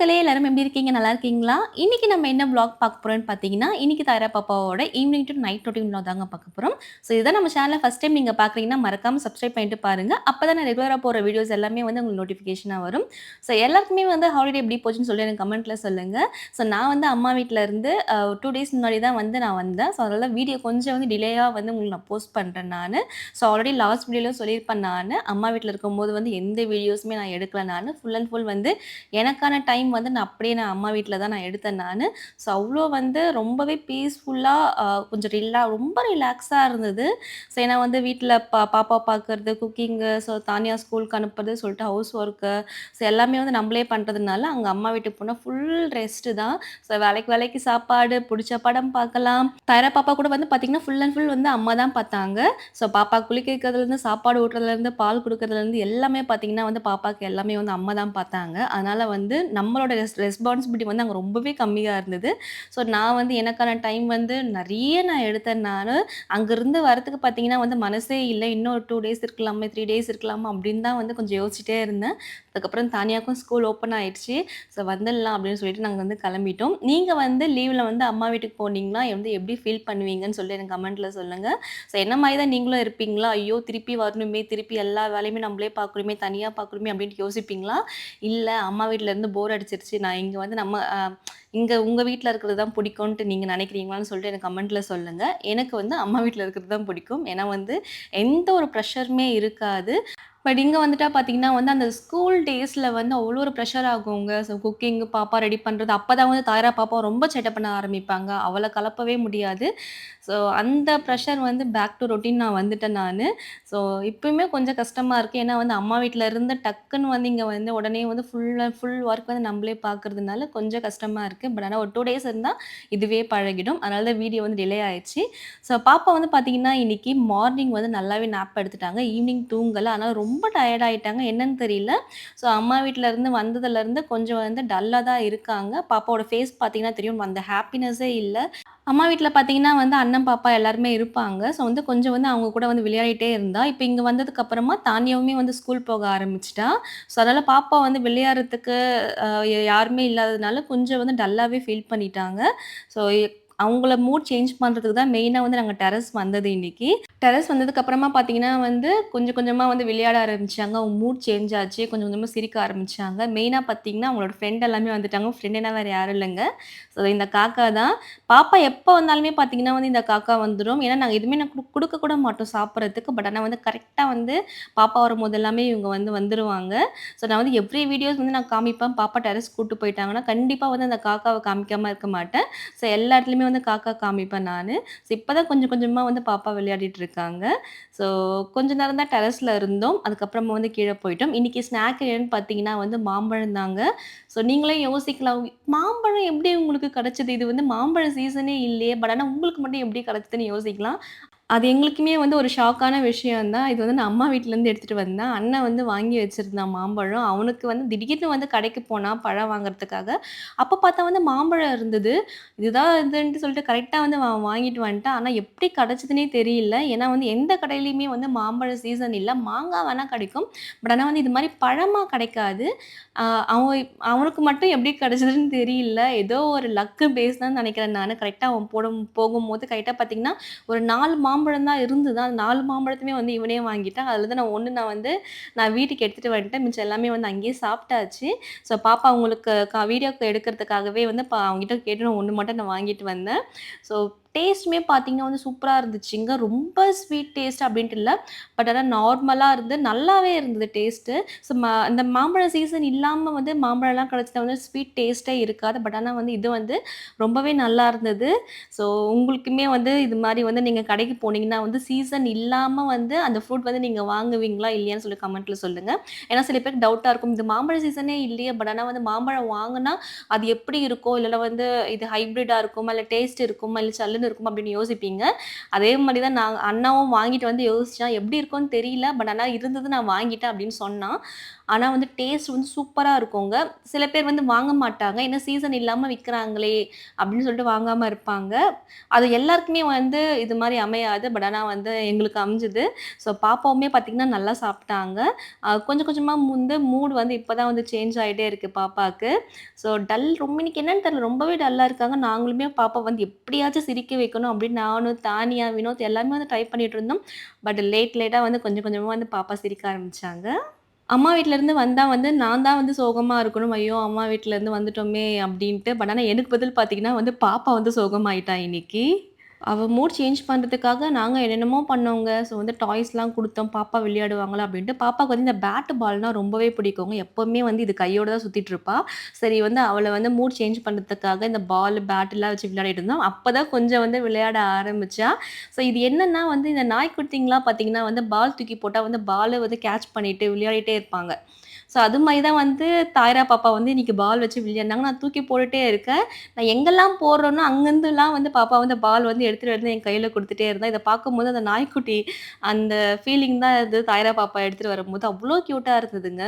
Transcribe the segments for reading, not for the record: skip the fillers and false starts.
மக்களே! எல்லாரும் எப்படி இருக்கீங்க? நல்லா இருக்கீங்களா? இன்னைக்கு நம்ம என்ன விளாக் பார்க்க போறோம்ன்னு பார்த்தீங்கன்னா, இன்னைக்கு தாரா பாப்பாவோட evening to night routine vlog தாங்க பார்க்க போறோம். ஸோ இதுதான் நம்ம சேனல ஃபர்ஸ்ட் டைம் நீங்க பார்க்குறீங்கன்னா, மறக்காம சப்ஸ்கிரைப் பண்ணிட்டு பாருங்க. அப்பதான் நான் ரெகுலரா போடுற வீடியோஸ் எல்லாமே வந்து உங்களுக்கு நோட்டிஃபிகேஷனா வரும். ஸோ எல்லாருக்குமே வந்து ஹாலிடே எப்படி போச்சுன்னு சொல்லி எனக்கு கமெண்ட்ல சொல்லுங்க. ஸோ நான் வந்து அம்மா வீட்ல இருந்து 2 டேஸ் முன்னாடி தான் வந்து நான் வந்தேன். ஸோ அதனால வீடியோ கொஞ்சம் வந்து டிலேயா வந்து உங்களுக்கு நான் போஸ்ட் பண்றேன் நானு. ஸோ ஆல்ரெடி லாஸ்ட் வீடியோல சொல்லியிருப்பேன் நானு. அம்மா வீட்ல இருக்கும்போது வந்து எந்த வீடியோஸுமே நான் எடுக்கல நானு. ஃபுல் அண்ட் ஃபுல் வந்து எனக்கான டைம் வந்து நான் அப்படியே அம்மா வீட்ல தான் நான் எடுத்தேன் நானு. ஸோ அவ்ளோ வந்து ரொம்பவே பீஸ்ஃபுல்லா கொஞ்சம் ரொம்ப ரிலாக்ஸா இருந்தது. ஸோ ஏன்னா வந்து வீட்ல பாப்பா பார்க்கறது, குக்கிங்கு, ஸோ தானியா ஸ்கூலுக்கு அனுப்புறது சொல்லிட்டு ஹவுஸ் ஒர்க்கு, ஸோ எல்லாமே வந்து நம்மளே பண்றதுனால, அங்க அம்மா வீட்டுக்கு போனா ஃபுல் ரெஸ்ட்டு தான். ஸோ வேளைக்கு வேளைக்கு சாப்பாடு, புடிச்ச படம் பார்க்கலாம். தாயரா பாப்பா கூட வந்து பார்த்தீங்கன்னா, ஃபுல் அண்ட் ஃபுல் வந்து அம்மா தான் பார்த்தாங்க. ஸோ பாப்பா குளிக்க வைக்கிறதுலேருந்து, சாப்பாடு ஊட்டுறதுலேருந்து, பால் குடுக்குறதுலேருந்து எல்லாமே பார்த்தீங்கன்னா வந்து பாப்பாக்கு எல்லாமே வந்து அம்மா தான் பார்த்தாங்க. அதனால வந்து நம்மளோட ரெஸ்பான்சிபிலிட்டி வந்து அங்க ரொம்பவே கம்மியா இருந்தது. ஸோ நான் வந்து எனக்கான டைம் வந்து நெறைய நான் எடுத்தேன் நானு. அங்கருந்து வரதுக்கு பார்த்தீங்கன்னா வந்து மனசே இல்ல. இன்னும் ஒரு 2 டேஸ் இருக்கலாமே, 3 டேஸ் இருக்கலாமா அப்படின்னு தான் வந்து கொஞ்சம் யோசிச்சுட்டே இருந்தேன். அதுக்கப்புறம் தானியாக்கும் ஸ்கூல் ஓப்பன் ஆயிடுச்சு. ஸோ வந்துடலாம் அப்படின்னு சொல்லிட்டு நாங்க வந்து கிளம்பிட்டோம். நீங்க வந்து லீவ்ல வந்து அம்மா வீட்டுக்கு போனீங்கன்னா வந்து எப்படி ஃபீல் பண்ணுவீங்கன்னு சொல்லி எனக்கு கமெண்ட்ல சொல்லுங்க. ஸோ என்ன மாரி தான் நீங்களும் இருப்பீங்களா? ஐயோ! திருப்பி வரணுமே, திருப்பி எல்லா வேலையுமே நம்மளே பார்க்கணுமே, தனியா பார்க்கணுமே அப்படின்ட்டு யோசிப்பீங்களா? இல்ல அம்மா வீட்ல இருந்து போர் அடிச்சிருச்சு. நான் இங்க வந்து இங்க உங்க வீட்ல இருக்கிறது தான் பிடிக்கும்ன்ட்டு நீங்க நினைக்கிறீங்களான்னு சொல்லிட்டு எனக்கு கமெண்ட்ல சொல்லுங்க. எனக்கு வந்து அம்மா வீட்ல இருக்கிறது தான் பிடிக்கும். ஏன்னா வந்து எந்த ஒரு ப்ரெஷருமே இருக்காது. பட் இங்க வந்துட்டா பார்த்தீங்கன்னா வந்து, அந்த ஸ்கூல் டேஸ்ல வந்து அவ்ளோ ஒரு ப்ரெஷர் ஆகுங்க. ஸோ குக்கிங், பாப்பா ரெடி பண்றது. அப்பதான் வந்து தாயாரா பாப்பா ரொம்ப சேட்டை பண்ண ஆரம்பிப்பாங்க. அவள கலப்பவே முடியாது. ஸோ அந்த ப்ரெஷர் வந்து பேக் டு ரொட்டீன் நான் வந்துட்டேன் நானு. ஸோ இப்பயுமே கொஞ்சம் கஷ்டமா இருக்கு. ஏன்னா வந்து அம்மா வீட்ல இருந்து டக்குன்னு வந்து இங்க வந்து உடனே வந்து ஃபுல் ஒர்க் வந்து நம்மளே பார்க்கறதுனால கொஞ்சம் கஷ்டமா இருக்கு. பட் ஆனா ஒரு 2 டேஸ் இருந்தா இதுவே பழகிடும். அதனால தான் வீடியோ வந்து டிலே ஆயிருச்சு. ஸோ பாப்பா வந்து பார்த்தீங்கன்னா, இன்னைக்கு மார்னிங் வந்து நல்லாவே நேப் எடுத்துட்டாங்க. ஈவினிங் தூங்கல. ஆனா ரொம்ப டயர்ட் ஆயிட்டாங்க. என்னன்னு தெரியல. ஸோ அம்மா வீட்ல இருந்து வந்ததுலருந்து கொஞ்சம் வந்து டல்லா தான் இருக்காங்க. பாப்பாவோட ஃபேஸ் பார்த்தீங்கன்னா தெரியும். அந்த ஹேப்பினஸ்ஸே இல்ல. அம்மா வீட்ல பார்த்தீங்கன்னா வந்து அண்ணன், பாப்பா எல்லாருமே இருப்பாங்க. ஸோ வந்து கொஞ்சம் வந்து அவங்க கூட வந்து விளையாடிட்டே இருந்தா. இப்ப இங்க வந்ததுக்கு அப்புறமா தானியாவுமே வந்து ஸ்கூல் போக ஆரம்பிச்சுட்டா. ஸோ அதனால பாப்பா வந்து விளையாடுறதுக்கு அ யாருமே இல்லாததுனால கொஞ்சம் வந்து டல்லாவே ஃபீல் பண்ணிட்டாங்க. ஸோ அவங்கள மூட் சேஞ்ச் பண்றதுக்கு தான் மெயினா வந்து நாங்க டெர்ரஸ் வந்தது இன்னைக்கு. டெர்ரஸ் வந்ததுக்கு அப்புறமா பார்த்தீங்கன்னா வந்து, கொஞ்சம் கொஞ்சமா வந்து விளையாட ஆரம்பிச்சாங்க. அவங்க மூட் சேஞ்ச் ஆச்சு. கொஞ்சம் கொஞ்சமா சிரிக்க ஆரம்பிச்சாங்க. மெயினா பார்த்தீங்கன்னா, அவங்களோட ஃப்ரெண்ட் எல்லாமே வந்துட்டாங்க. ஃப்ரெண்டுனா வேற யாரும் இல்லங்க. ஸோ இந்த காக்கா தான். பாப்பா எப்ப வந்தாலுமே பார்த்தீங்கன்னா வந்து இந்த காக்கா வந்துரும். ஏன்னா நாங்க எதுவுமே குடுக்க கூட மாட்டோம் சாப்பிடுறதுக்கு. பட் ஆனா வந்து கரெக்ட்டா வந்து பாப்பா வரும்போது எல்லாமே இவங்க வந்து வந்துருவாங்க. ஸோ நான் வந்து எவ்ரி வீடியோஸ் வந்து நான் காமிப்பேன். பாப்பா டெர்ரஸ் கூட்டு போயிட்டாங்கன்னா, கண்டிப்பா வந்து அந்த காக்காவ காமிக்காம இருக்க மாட்டேன். ஸோ எல்லா இடத்துலயுமே வந்து காக்கா காமிப்பேன் நானு. ஸோ இப்ப தான் கொஞ்சம் கொஞ்சமா வந்து பாப்பா விளையாடிட்டு இருக்காங்க. ஸோ கொஞ்ச நேரம் தான் டெர்ரஸ்ல இருந்தோம். அதுக்கப்புறமா வந்து கீழ போயிட்டோம். இன்னைக்கு ஸ்நாக் என்னன்னு பார்த்தீங்கன்னா வந்து மாம்பழம் தாங்க. ஸோ நீங்களே யோசிக்கலாம். மாம்பழம் எப்படி உங்களுக்கு கிடைச்சது? இது வந்து மாம்பழ சீசனே இல்லையே! பட் ஆனா உங்களுக்கு மட்டும் எப்படி கிடைச்சதுன்னு யோசிக்கலாம். அது எங்களுக்குமே வந்து ஒரு ஷாக்கான விஷயம் தான். இது வந்து நான் அம்மா வீட்லருந்து எடுத்துட்டு வந்தேன். அண்ணன் வந்து வாங்கி வச்சிருந்தான் மாம்பழம். அவனுக்கு வந்து திடீர்னு வந்து கடைக்கு போனான் பழம் வாங்குறதுக்காக. அப்ப பார்த்தா வந்து மாம்பழம் இருந்தது. இதுதான் இதுன்ட்டு சொல்லிட்டு கரெக்ட்டா வந்து வாங்கிட்டு வந்துட்டான். ஆனா எப்படி கிடைச்சதுன்னே தெரியல. ஏன்னா வந்து எந்த கடையிலயுமே வந்து மாம்பழ சீசன் இல்ல. மாங்கா வேணா கிடைக்கும். பட் ஆனா வந்து இது மாரி பழமா கிடைக்காது. அ அவனுக்கு மட்டும் எப்படி கிடைச்சதுன்னு தெரியல. ஏதோ ஒரு லக்கு பேஸ் தான் நெனைக்கிறேன் நானு. கரெக்ட்டா அவன் போகும்போது கரெக்ட்டா பார்த்தீங்கன்னா, ஒரு 4 மாம்பழம் தான் இருந்தது. அந்த 4 மாம்பழத்தையுமே வந்து இவனே வாங்கிட்டான். அதுல இருந்து நான் 1 நான் வீட்டுக்கு எடுத்துட்டு வந்துட்டேன். மிச்சம் எல்லாமே வந்து அங்கேயே சாப்பிட்டாச்சு. ஸோ பாப்பா அவங்களுக்கு வீடியோக்கு எடுக்கிறதுக்காகவே வந்து அவங்ககிட்ட கேட்டு நான் 1 மட்டும் நான் வாங்கிட்டு வந்தேன். ஸோ டேஸ்ட்டுமே பார்த்தீங்கன்னா வந்து சூப்பரா இருந்துச்சுங்க. ரொம்ப ஸ்வீட் டேஸ்ட் அப்டின்ட்டு இல்ல. பட் ஆனா நார்மலா இருந்து நல்லாவே இருந்தது டேஸ்ட்டு. ஸோ இந்த மாம்பழ சீசன் இல்லாம வந்து மாம்பழம்லாம் கிடைச்சா வந்து ஸ்வீட் டேஸ்ட்டே இருக்காது. பட் ஆனா வந்து இது வந்து ரொம்பவே நல்லா இருந்தது. ஸோ உங்களுக்குமே வந்து இது மாரி வந்து நீங்க கடைக்கு போனீங்கன்னா வந்து சீசன் இல்லாம வந்து அந்த ஃப்ரூட் வந்து நீங்க வாங்குவீங்களா? இல்லையான்னு சொல்லி கமெண்ட்ல சொல்லுங்க. ஏன்னா சில பேருக்கு டவுட்டா இருக்கும். இது மாம்பழ சீசனே இல்லையே! பட் ஆனா வந்து மாம்பழம் வாங்குனா அது எப்படி இருக்கும்? இல்லன்னா வந்து இது ஹைப்ரிட்டா இருக்குமா? இல்ல டேஸ்ட் இருக்குமா? இல்ல சல்லுன்னு இருக்குமா? அப்படின்னு யோசிப்பீங்க. அதே மாரி தான் அண்ணாவும் வாங்கிட்டு வந்து யோசிச்சான். எப்படி இருக்கும்னு தெரியல. பட் ஆனா இருந்தது நான் வாங்கிட்டேன் அப்படின்னு சொன்னான். ஆனா வந்து டேஸ்ட் வந்து சூப்பரா இருக்குங்க. சில பேர் வந்து வாங்க மாட்டாங்க. ஏன்னா சீசன் இல்லாம விக்கிறாங்களே அப்படின்னு சொல்லிட்டு வாங்காம இருப்பாங்க. அது எல்லாருக்குமே வந்து இது மாரி அமையாது. பட் ஆனா வந்து எங்களுக்கு அமைஞ்சது. ஸோ பாப்பாவுமே பார்த்தீங்கன்னா நல்லா சாப்பிட்டாங்க. கொஞ்சம் கொஞ்சமா வந்து மூட் வந்து இப்ப தான் வந்து சேஞ்ச் ஆயிட்டே இருக்கு பாப்பாக்கு. ஸோ ரொம்ப இன்னைக்கு என்னன்னு தெரியல ரொம்பவே டல்லா இருக்காங்க. நாங்களுமே பாப்பா வந்து எப்படியாச்சும் சிரிக்க வைக்கணும் அப்படின்னு நானும், தானியா, வினோத் எல்லாருமே வந்து ட்ரை பண்ணிட்டு இருந்தோம். பட் லேட்டா வந்து கொஞ்சம் கொஞ்சமா வந்து பாப்பா சிரிக்க ஆரம்பிச்சாங்க. அம்மா வீட்லருந்து வந்தா வந்து நான் தான் வந்து சோகமா இருக்கணும். ஐயோ! அம்மா வீட்லருந்து வந்துட்டோமே அப்டின்ட்டு. பட் ஆனா எனக்கு பதில் பார்த்தீங்கன்னா வந்து பாப்பா வந்து சோகமாயிட்டா இன்னைக்கு. அவ மூட் சேஞ்ச் பண்றதுக்காக நாங்க என்னென்னமோ பண்ணோங்க. ஸோ வந்து டாய்ஸ்லாம் குடுத்தோம். பாப்பா விளையாடுவாங்களா அப்டின்ட்டு. பாப்பாக்கு வந்து இந்த பேட் பால்னா ரொம்பவே பிடிக்குங்க. எப்பவுமே வந்து இது கையோட தான் சுத்திட்டு இருப்பா. சரி வந்து அவள வந்து மூட் சேஞ்ச் பண்றதுக்காக இந்த பால், பேட்லாம் வச்சு விளையாடிட்டு இருந்தோம். அப்பதான் கொஞ்சம் வந்து விளையாட ஆரம்பிச்சா. ஸோ இது என்னன்னா வந்து இந்த நாய்க்குட்டிங்கலாம் பார்த்தீங்கன்னா வந்து பால் தூக்கி போட்டா வந்து பால வந்து கேட்ச் பண்ணிட்டு விளையாடிட்டே இருப்பாங்க. ஸோ அது மாரி தான் வந்து தாய்ரா பாப்பா வந்து இன்னைக்கு பால் வச்சு விளையாடுனாங்க. நான் தூக்கி போட்டுட்டே இருக்கேன். நான் எங்கெல்லாம் போடுறேனோ, அங்கருந்துலாம் வந்து பாப்பா வந்து பால் வந்து எடுத்துட்டு வந்து என் கையில குடுத்துட்டே இருந்தா. இத பார்க்கும்போது அந்த நாய்க்குட்டி அந்த ஃபீலிங் தான் இது தாய்ரா பாப்பா எடுத்துட்டு வரும்போது அவ்ளோ கியூட்டா இருந்ததுங்க.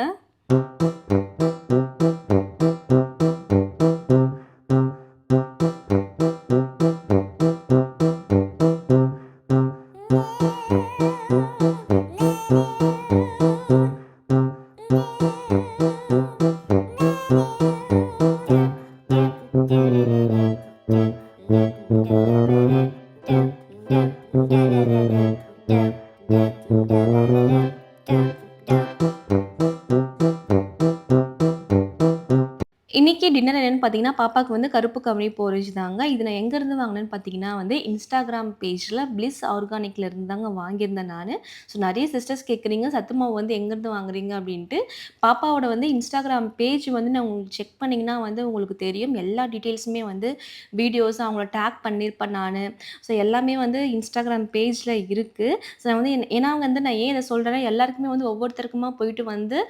இன்னைக்கு டின்னர் என்னன்னு பார்த்தீங்கன்னா, பாப்பாக்கு வந்து கருப்பு கவுனி போரிஜ் தாங்க. இது நான் எங்கேருந்து வாங்குனேன்னு பார்த்தீங்கன்னா வந்து, Instagram பேஜ்ல பிளிஸ் ஆர்கானிக்ல இருந்து தாங்க வாங்கியிருந்தேன் நானு. ஸோ நெறைய சிஸ்டர்ஸ் கேட்குறீங்க, சத்து மாவு வந்து எங்கேருந்து வாங்குறீங்க அப்டின்ட்டு. பாப்பாவோட வந்து Instagram பேஜ் வந்து நான் உங்களுக்கு செக் பண்ணீங்கன்னா வந்து உங்களுக்கு தெரியும். எல்லா டீட்டெயில்ஸுமே வந்து வீடியோஸ் அவங்கள டேக் பண்ணியிருப்பேன் நானு. ஸோ எல்லாமே வந்து Instagram பேஜ்ல இருக்கு. ஸோ நான் வந்து ஏன்னா வந்து நான் ஏன் இத சொல்றேன்னா, எல்லாருக்குமே வந்து ஒவ்வொருத்தருக்குமா போயிட்டு வந்து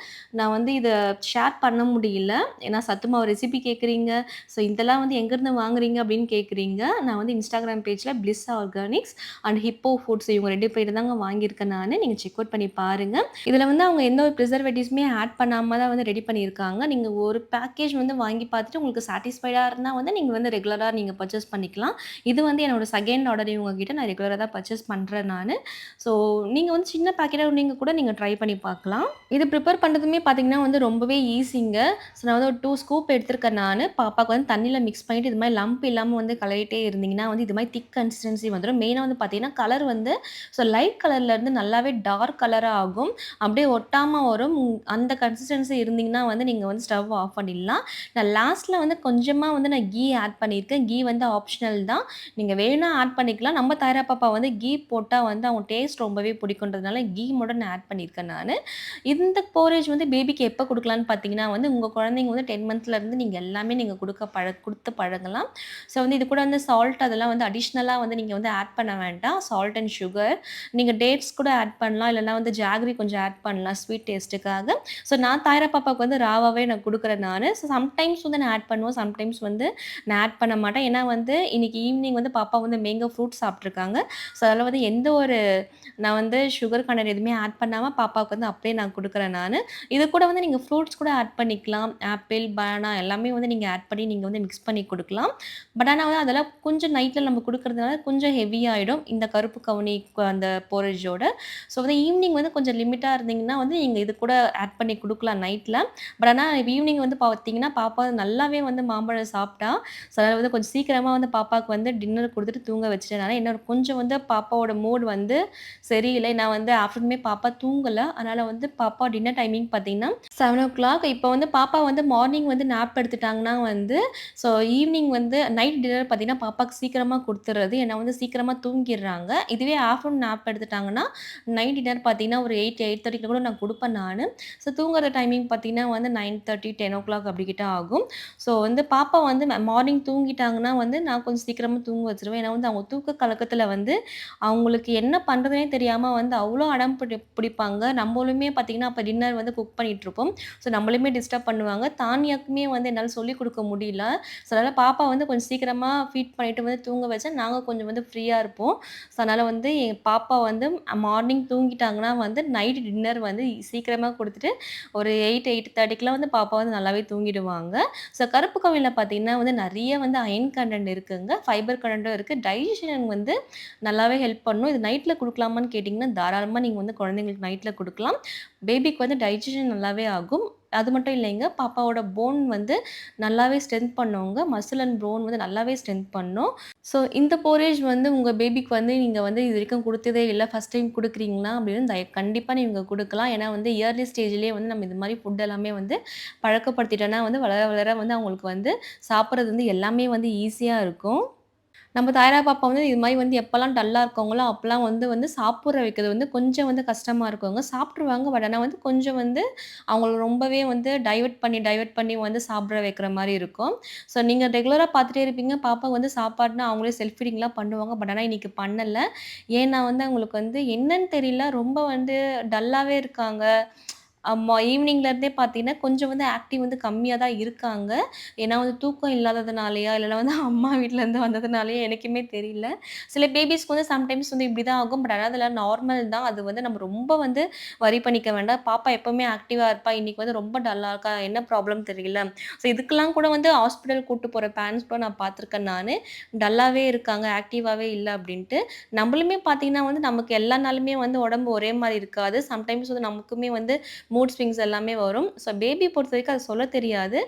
நான் வந்து இத ஷேர் பண்ண முடியல. ஏன்னா சத்து மாவு ரெசிபி கேட்குறீங்க. ஸோ இதெல்லாம் வந்து எங்கேருந்து வாங்குறீங்க அப்படின்னு கேட்குறீங்க. நான் வந்து Instagram பேஜ்ல bliss organics and hippo foods இவங்க 2 பேர் தாங்க வாங்கியிருக்கேன் நானு. நீங்க செக் அவுட் பண்ணி பாருங்க. இதுல வந்து அவங்க எந்த ஒரு ப்ரிசர்வேட்டிவ்ஸுமே ஆட் பண்ணாம தான் வந்து ரெடி பண்ணியிருக்காங்க. நீங்க ஒரு பேக்கேஜ் வந்து வாங்கி பார்த்துட்டு உங்களுக்கு சாட்டிஸ்ஃபைடா இருந்தா வந்து நீங்க வந்து ரெகுலரா நீங்க பர்ச்சேஸ் பண்ணிக்கலாம். இது வந்து என்னோட செகண்ட் ஆர்டர் இவங்க கிட்ட நான் ரெகுலரா தான் பர்ச்சேஸ் பண்றேன் நானு. ஸோ நீங்க வந்து சின்ன பேக்கெட்டா நீங்க கூட நீங்க ட்ரை பண்ணி பார்க்கலாம். இது ப்ரிப்பேர் பண்ணுறதுமே பார்த்தீங்கன்னா வந்து ரொம்பவே ஈஸிங்க. ஸோ நான் வந்து ஒரு 2 ஸ்கூப் எடுத்திருக்கேன் நானு. பாப்பாக்கு வந்து தண்ணீல மிக்ஸ் பண்ணிட்டு இது மாரி லம்ப் இல்லாம வந்து கலரிட்டே இருந்தீங்கன்னா வந்து இது மாரி திக் கன்சிஸ்டன்சி வந்துரும். மெயினா வந்து பார்த்தீங்கன்னா, கலர் வந்து ஸோ லைட் கலர்லேருந்து நல்லாவே டார்க் கலரா ஆகும். அப்படியே ஒட்டாம வரும். அந்த கன்சிஸ்டன்சி இருந்தீங்கன்னா வந்து நீங்க வந்து ஸ்டவ் ஆஃப் பண்ணிடலாம். நான் லாஸ்ட்ல வந்து கொஞ்சமா வந்து நான் கீ ஆட் பண்ணியிருக்கேன். கீ வந்து ஆப்ஷனல் தான். நீங்க வேணுனா ஆட் பண்ணிக்கலாம். நம்ம தாய்ரா பாப்பா வந்து கீ போட்டா வந்து அவங்க டேஸ்ட் ரொம்பவே பிடிக்குன்றதுனால கீ மட்டும் நான் ஆட் பண்ணியிருக்கேன் நானு. இந்த போரேஜ் வந்து பேபிக்கு எப்ப குடுக்கலான்னு பார்த்தீங்கன்னா வந்து, உங்க குழந்தைங்க வந்து 10 மந்த்ஸ்லேருந்து நீங்க எல்லாமே நீங்க குடுத்து பழகலாம். ஸோ வந்து இது கூட வந்து சால்ட் அதெல்லாம் வந்து அடிஷ்னலா வந்து நீங்க வந்து ஆட் பண்ண வேண்டாம். Salt and sugar. நீங்க டேட்ஸ் கூட ஆட் பண்ணலாம். இல்லன்னா வந்து ஜாகரி கொஞ்சம் ஆட் பண்ணலாம் ஸ்வீட் டேஸ்ட்டுக்காக. ஸோ நான் தாய்ரா பாப்பாவுக்கு வந்து ராவாவே நான் குடுக்குறேன் நானு. ஸோ சம்டைம்ஸ் வந்து நான் ஆட் பண்ணுவேன். சம்டைம்ஸ் வந்து நான் ஆட் பண்ண மாட்டேன். ஏன்னா வந்து இன்னைக்கு ஈவினிங் வந்து பாப்பா வந்து மேங்கோ ஃப்ரூட் சாப்ட்டுருக்காங்க. ஸோ அதில வந்து எந்த ஒரு நான் வந்து சுகர் கண்டென்ட் எதுவுமே ஆட் பண்ணாம பாப்பாவுக்கு வந்து அப்படியே நான் குடுக்குறேன் நானு. இது கூட வந்து நீங்க ஃப்ரூட்ஸ் கூட ஆட் பண்ணிக்கலாம். ஆப்பிள், பனானா எல்லாமே வந்து நீங்க ஆட் பண்ணி நீங்க வந்து மிக்ஸ் பண்ணி குடுக்கலாம். பட் ஆனா வந்து அதெல்லாம் கொஞ்சம் நைட்ல நம்ம குடுக்குறதுனால கொஞ்சம் ஹெவி ஆயிடும். இந்த கருப்பு கவுனி அந்த போரேஜோட. ஸோ வந்து ஈவினிங் வந்து கொஞ்சம் லிமிட்டா இருந்தீங்கன்னா வந்து நீங்க இது கூட ஆட் பண்ணி குடுக்கலாம் நைட்ல. பட் ஆனா ஈவினிங் வந்து பார்த்தீங்கன்னா, பாப்பா நல்லாவே வந்து மாம்பழம் சாப்பிட்டா. ஸோ அதனால வந்து கொஞ்சம் சீக்கிரமா வந்து பாப்பாவுக்கு வந்து டின்னர் குடுத்துட்டு தூங்க வச்சுட்டேன் நானு. இன்னும் கொஞ்சம் வந்து பாப்பாவோட மூட் வந்து சரியில்ல. நான் வந்து ஆஃப்டர்நூனுமே பாப்பா தூங்கல. அதனால வந்து பாப்பா டின்னர் டைமிங் பார்த்தீங்கன்னா, 7:00 இப்போ வந்து பாப்பா வந்து மார்னிங் வந்து நேப் எடுத்துட்டாங்கன்னா வந்து, ஸோ ஈவினிங் வந்து நைட் டின்னர் பார்த்தீங்கன்னா, பாப்பாக்கு சீக்கிரமா குடுத்துறது. ஏன்னா வந்து சீக்கிரமா தூங்கிர்றாங்க. இதுவே ஆஃப்டர்நூன் நேப் எடுத்துட்டாங்கன்னா, நைட் டின்னர் பார்த்தீங்கன்னா, ஒரு 8:30க்கு கூட நான் குடுப்பேன் நானு. ஸோ தூங்குற டைமிங் பார்த்தீங்கன்னா வந்து 9:30, 10:00 அப்படி கிட்ட ஆகும். ஸோ வந்து பாப்பா வந்து மார்னிங் தூங்கிட்டாங்கன்னா வந்து, நான் கொஞ்சம் சீக்கிரமா தூங்க வச்சுருவேன். ஏன்னா வந்து அவங்க தூக்க கலக்கத்தில வந்து அவங்களுக்கு என்ன பண்றதுன்னே தெரியாம வந்து அவ்ளோ அடம் பிடிப்பாங்க. நம்மளுமே பார்த்தீங்கன்னா, அப்ப டின்னர் வந்து குக் பண்ணிட்டுருப்போம். ஸோ நம்மளையுமே டிஸ்டர்ப் பண்ணுவாங்க. தானியாக்குமே எதுவுமே வந்து என்னால சொல்லிக் குடுக்க முடியல. ஸோ, அதனால பாப்பா வந்து கொஞ்சம் சீக்கிரமா ஃபீட் பண்ணிட்டு வந்து தூங்க வச்சா, நாங்க கொஞ்சம் வந்து ஃப்ரீயா இருப்போம். ஸோ, அதனால வந்து என் பாப்பா வந்து மார்னிங் தூங்கிட்டாங்கன்னா வந்து நைட் டின்னர் வந்து சீக்கிரமா குடுத்துட்டு, ஒரு 8:30க்குலாம் வந்து பாப்பா வந்து நல்லாவே தூங்கிடுவாங்க. ஸோ, கருப்பு கவுனில பார்த்தீங்கன்னா வந்து நெறைய வந்து அயர்ன் கன்டென்ட் இருக்குங்க. ஃபைபர் கன்டென்ட்டும் இருக்கு. டைஜஷன் வந்து நல்லாவே ஹெல்ப் பண்ணும். இது நைட்ல குடுக்கலாமான்னு கேட்டீங்கன்னா, தாராளமா நீங்க வந்து குழந்தைங்களுக்கு நைட்ல குடுக்கலாம். பேபிக்கு வந்து டைஜஷன் நல்லாவே ஆகும். அது மட்டும் இல்லைங்க, பாப்பாவோட போன் வந்து நல்லாவே ஸ்ட்ரென்த் பண்ணுங்க. மசில் அண்ட் போன் வந்து நல்லாவே ஸ்ட்ரென்த் பண்ணும். ஸோ இந்த போரேஜ் வந்து உங்க பேபிக்கு வந்து நீங்க வந்து இதுவரைக்கும் குடுத்ததே இல்ல. ஃபர்ஸ்ட் டைம் குடுக்குறீங்களா? அப்படின்னு கண்டிப்பா நீங்க குடுக்கலாம். ஏன்னா வந்து இயர்லி ஸ்டேஜ்லயே வந்து நம்ம இது மாரி ஃபுட் எல்லாமே வந்து பழக்கப்படுத்திட்டோம்னா வந்து வளர வளர வந்து அவங்களுக்கு வந்து சாப்பிடுறது வந்து எல்லாமே வந்து ஈஸியா இருக்கும். நம்ம தாயாரா பாப்பா வந்து இது மாரி வந்து எப்பலாம் டல்லா இருக்காங்களோ, அப்பலாம் வந்து வந்து சாப்பிட வைக்கிறது வந்து கொஞ்சம் வந்து கஷ்டமா இருக்குங்க. சாப்ட்டுருவாங்க. பட் ஆனா வந்து கொஞ்சம் வந்து அவங்கள ரொம்பவே வந்து டைவர்ட் பண்ணி வந்து சாப்பிட வைக்கிற மாரி இருக்கும். ஸோ நீங்க ரெகுலரா பார்த்துட்டே இருப்பீங்க. பாப்பா வந்து சாப்பாடுனா அவங்களே செல்ஃப் ஃபீடிங்லாம் பண்ணுவாங்க. பட் ஆனா இன்னைக்கு பண்ணல. ஏன்னா வந்து அவங்களுக்கு வந்து என்னன்னு தெரியல. ரொம்ப வந்து டல்லாவே இருக்காங்க. ஆமா. ஈவினிங்ல இருந்தே பார்த்தீங்கன்னா, கொஞ்சம் வந்து ஆக்டிவ் வந்து கம்மியா தான் இருக்காங்க. ஏன்னா வந்து தூக்கம் இல்லாததுனாலயா, இல்லன்னா வந்து அம்மா வீட்லருந்து வந்ததுனாலயா எனக்குமே தெரியல. சில பேபீஸ்க்கு வந்து சம்டைம்ஸ் வந்து இப்படி தான் ஆகும். பட் ஆனா அதெல்லாம் நார்மல் தான். அது வந்து நம்ம ரொம்ப வந்து வொரி பண்ணிக்க வேண்டாம். பாப்பா எப்பவுமே ஆக்டிவா இருப்பா. இன்னைக்கு வந்து ரொம்ப டல்லா இருக்கா. என்ன ப்ராப்ளம் தெரியல. ஸோ இதுக்கெல்லாம் கூட வந்து ஹாஸ்பிட்டல் கூட்டு போற பேரண்ட்ஸ் கூட நான் பார்த்துருக்கேன் நானு. டல்லாவே இருக்காங்க, ஆக்டிவாவே இல்ல அப்படின்ட்டு. நம்மளுமே பார்த்தீங்கன்னா வந்து நமக்கு எல்லா நாளுமே வந்து உடம்பு ஒரே மாரி இருக்காது. சம்டைம்ஸ் வந்து நமக்குமே வந்து மூட் ஸ்விங்ஸ் எல்லாமே வரும். ஸோ பேபி பொறுத்தவரைக்கும் அது சொல்ல தெரியாது.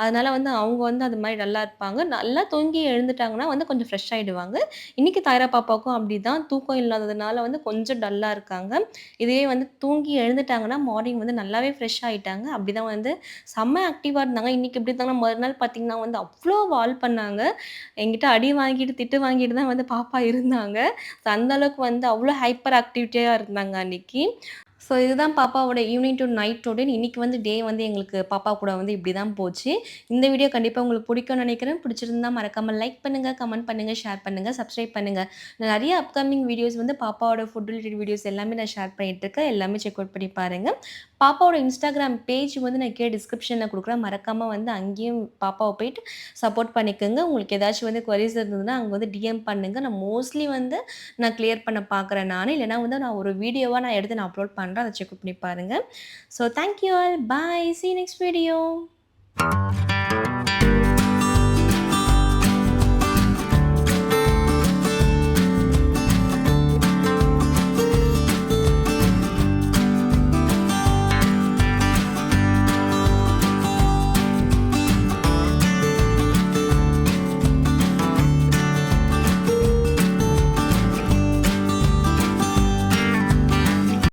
அதனால வந்து அவங்க வந்து அது மாரி டல்லா இருப்பாங்க. நல்லா தூங்கி எழுந்துட்டாங்கன்னா வந்து கொஞ்சம் ஃப்ரெஷ் ஆயிடுவாங்க. இன்னைக்கு தாயரா பாப்பாவுக்கும் அப்படிதான். தூக்கம் இல்லாததுனால வந்து கொஞ்சம் டல்லா இருக்காங்க. இதுவே வந்து தூங்கி எழுந்துட்டாங்கன்னா, மார்னிங் வந்து நல்லாவே ஃப்ரெஷ் ஆயிட்டாங்க. அப்படிதான் வந்து செம்ம ஆக்டிவா இருந்தாங்க. இன்னைக்கு எப்படி இருந்தாங்கன்னா, மறுநாள் பார்த்தீங்கன்னா வந்து அவ்ளோ வால் பண்ணாங்க. என்கிட்ட அடி வாங்கிட்டு, திட்டு வாங்கிட்டு தான் வந்து பாப்பா இருந்தாங்க. ஸோ அந்த அளவுக்கு வந்து அவ்ளோ ஹைப்பர் ஆக்டிவிட்டியா இருந்தாங்க அன்னைக்கு. ஸோ இதுதான் பாப்பாவோட ஈவினிங் டூ நைட் ரொட்டீன். இன்னைக்கு வந்து டே வந்து எங்களுக்கு பாப்பா கூட வந்து இப்படி தான் போச்சு. இந்த வீடியோ கண்டிப்பா உங்களுக்கு பிடிக்கும்னு நினைக்கிறேன். பிடிச்சிருந்தா மறக்காம லைக் பண்ணுங்க, கமெண்ட் பண்ணுங்க, ஷேர் பண்ணுங்க, சப்ஸ்கிரைப் பண்ணுங்க. நான் நெறைய அப்கமிங் வீடியோஸ் வந்து பாப்பாவோட ஃபுட் ரிலேட்டட் வீடியோஸ் எல்லாமே நான் ஷேர் பண்ணிட்டு இருக்கேன். எல்லாமே செக் அவுட் பண்ணி பாருங்க. பாப்பாவோட இன்ஸ்டாகிராம் பேஜ் வந்து நான் கீழ டிஸ்கிரிப்ஷன்ல குடுக்குறேன். மறக்காம வந்து அங்கேயும் பாப்பாவ போயிட்டு சப்போர்ட் பண்ணிக்கங்க. உங்களுக்கு ஏதாச்சும் வந்து குவரீஸ் இருந்ததுன்னா, அங்க வந்து டிஎம் பண்ணுங்க. நான் மோஸ்ட்லி வந்து நான் கிளியர் பண்ண பார்க்குறேன் நானு. இல்லன்னா வந்து நான் ஒரு வீடியோவா நான் எடுத்து நான் அப்லோட் பண்றேன். அத செக் பண்ணி பாருங்க. So thank you all. Bye. Sea you next video.